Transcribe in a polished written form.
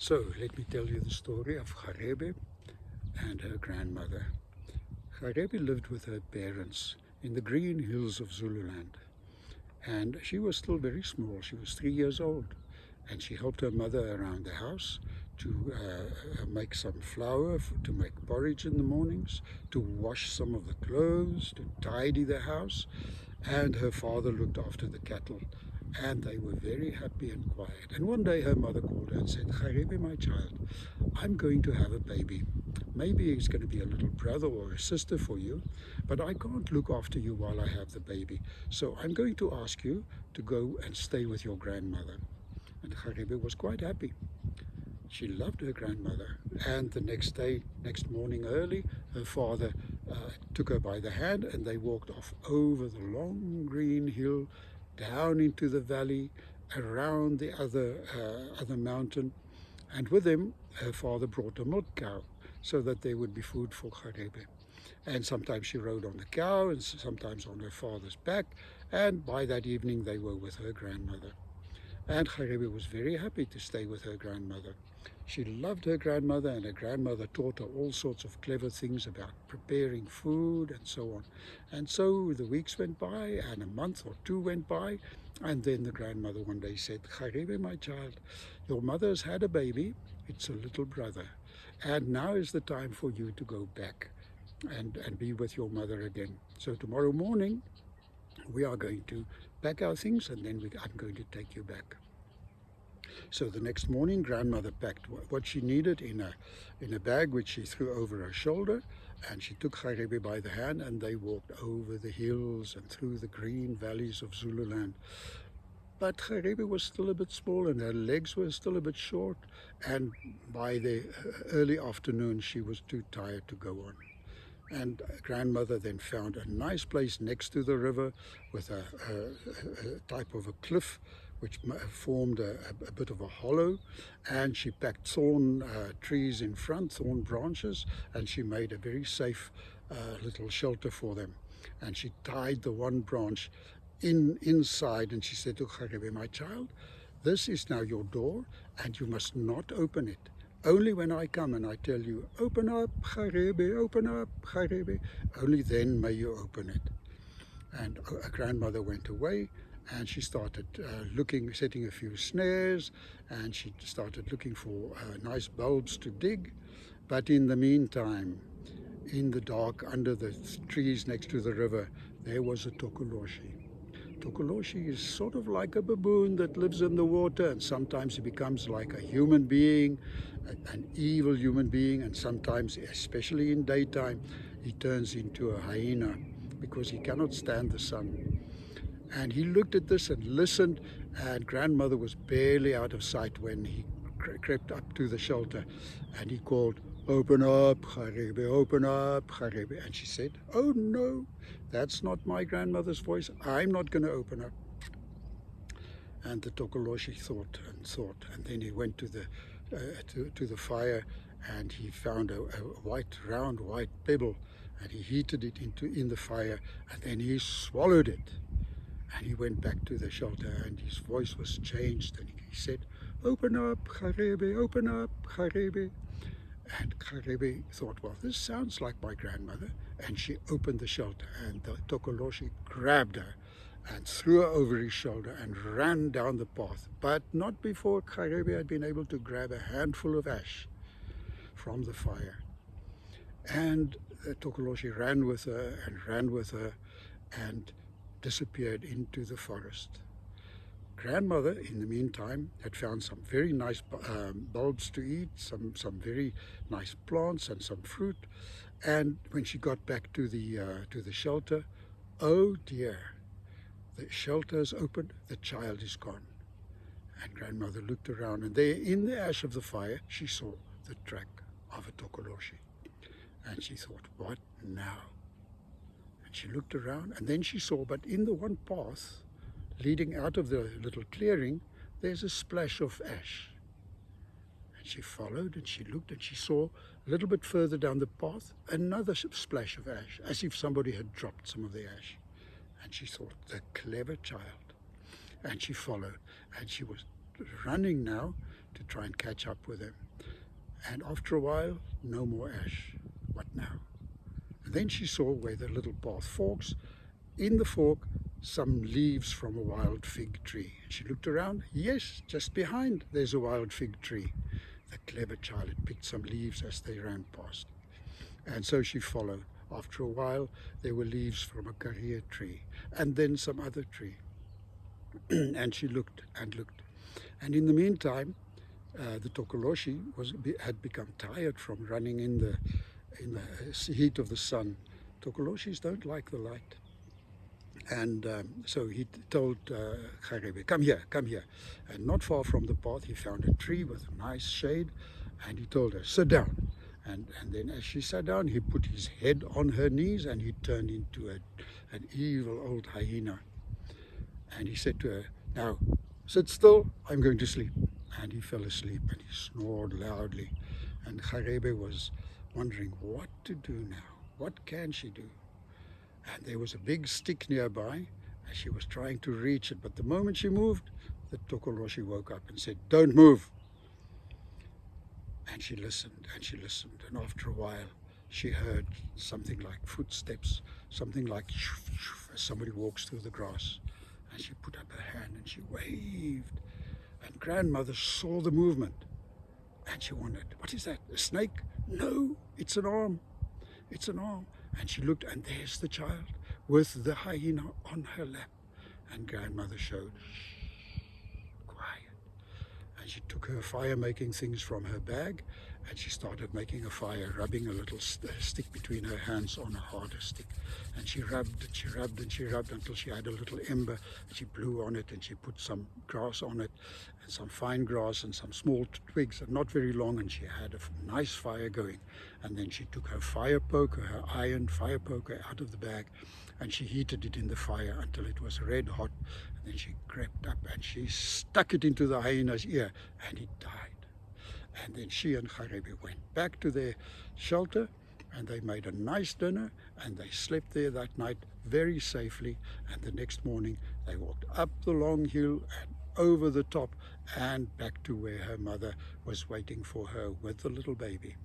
So let me tell you the story of Kgarebe and her grandmother. Kgarebe lived with her parents in the green hills of Zululand, and she was still very small. She was 3 years old, and she helped her mother around the house to make some flour, to make porridge in the mornings, to wash some of the clothes, to tidy the house, and her father looked after the cattle, and they were very happy and quiet. And one day her mother called her and said, "Kgarebe, my child, I'm going to have a baby. Maybe it's going to be a little brother or a sister for you, but I can't look after you while I have the baby. So I'm going to ask you to go and stay with your grandmother." And Kgarebe was quite happy. She loved her grandmother. And the next morning early, her father took her by the hand and they walked off over the long green hill, down into the valley, around the other mountain. And with him, her father brought a milk cow so that there would be food for Kgarebe. And sometimes she rode on the cow and sometimes on her father's back. And by that evening, they were with her grandmother. And Kgarebe was very happy to stay with her grandmother. She loved her grandmother, and her grandmother taught her all sorts of clever things about preparing food and so on. And so the weeks went by, and a month or two went by, and then the grandmother one day said, "Kgarebe, my child, your mother has had a baby. It's a little brother. And now is the time for you to go back and be with your mother again. So tomorrow morning, we are going to pack our things, and then I'm going to take you back." So the next morning, grandmother packed what she needed in a bag which she threw over her shoulder, and she took Kgarebe by the hand, and they walked over the hills and through the green valleys of Zululand. But Kgarebe was still a bit small and her legs were still a bit short, and by the early afternoon she was too tired to go on. And grandmother then found a nice place next to the river with a type of a cliff which formed a bit of a hollow, and she packed thorn trees in front, thorn branches, and she made a very safe little shelter for them. And she tied the one branch inside, and she said to Kgarebe, "My child, this is now your door, and you must not open it. Only when I come and I tell you, 'Open up, Kgarebe, open up, Kgarebe,' only then may you open it." And a grandmother went away, and she started setting a few snares, and she started looking for nice bulbs to dig. But in the meantime, in the dark under the trees next to the river, there was a Tokoloshe. Tokoloshe is sort of like a baboon that lives in the water, and sometimes he becomes like a human being, an evil human being, and sometimes, especially in daytime, he turns into a hyena because he cannot stand the sun. And he looked at this and listened, and grandmother was barely out of sight when he crept up to the shelter, and he called, "Open up, Kgarebe, open up, Kgarebe." And she said, "Oh no, that's not my grandmother's voice. I'm not going to open up." And the Tokoloshe thought and thought, and then he went to the fire, and he found a round white pebble, and he heated it in the fire, and then he swallowed it. And he went back to the shelter, and his voice was changed, and he said, "Open up, Kgarebe, open up, Kgarebe." And Kgarebe thought, "Well, this sounds like my grandmother." And she opened the shelter, and the Tokoloshe grabbed her and threw her over his shoulder and ran down the path. But not before Kgarebe had been able to grab a handful of ash from the fire. And the Tokoloshe ran with her and disappeared into the forest. Grandmother, in the meantime, had found some very nice bulbs to eat, some very nice plants and some fruit. And when she got back to the shelter, oh dear, the shelter is open, the child is gone. And grandmother looked around, and there in the ash of the fire, she saw the track of a Tokoloshe. And she thought, "What now?" And she looked around, and then she saw, but in the one path leading out of the little clearing, there's a splash of ash. And she followed, and she looked, and she saw a little bit further down the path another splash of ash, as if somebody had dropped some of the ash. And she thought, the clever child. And she followed, and she was running now to try and catch up with them. And after a while, no more ash. What now? And then she saw where the little path forks. In the fork, some leaves from a wild fig tree. She looked around. Yes, just behind there's a wild fig tree. The clever child had picked some leaves as they ran past. And so she followed. After a while, there were leaves from a Kgarebe tree, and then some other tree. And she looked and looked. And in the meantime, the Tokoloshe had become tired from running in the heat of the sun. Tokoloshes don't like the light. And so he told Kgarebe, come here, come here. And not far from the path, he found a tree with a nice shade, and he told her, sit down. And then as she sat down, he put his head on her knees, and he turned into an evil old hyena. And he said to her, now, sit still, I'm going to sleep. And he fell asleep, and he snored loudly. And Kgarebe was wondering what to do now. What can she do? And there was a big stick nearby, and she was trying to reach it. But the moment she moved, the Tokoloshe woke up and said, don't move. And she listened, and she listened. And after a while, she heard something like footsteps, something like shoof, shoof, as somebody walks through the grass. And she put up her hand and she waved. And grandmother saw the movement. And she wondered, what is that? A snake? No, it's an arm. It's an arm. And she looked, and there's the child with the hyena on her lap. And grandmother showed, shh, quiet. And she took her fire-making things from her bag, and she started making a fire, rubbing a little stick between her hands on a harder stick. And she rubbed and she rubbed and she rubbed until she had a little ember. And she blew on it, and she put some grass on it, and some fine grass and some small twigs, and not very long, and she had a nice fire going. And then she took her fire poker, her iron fire poker, out of the bag, and she heated it in the fire until it was red hot. And then she crept up and she stuck it into the hyena's ear, and it died. And then she and Kgarebe went back to their shelter, and they made a nice dinner, and they slept there that night very safely. And the next morning they walked up the long hill and over the top and back to where her mother was waiting for her with the little baby.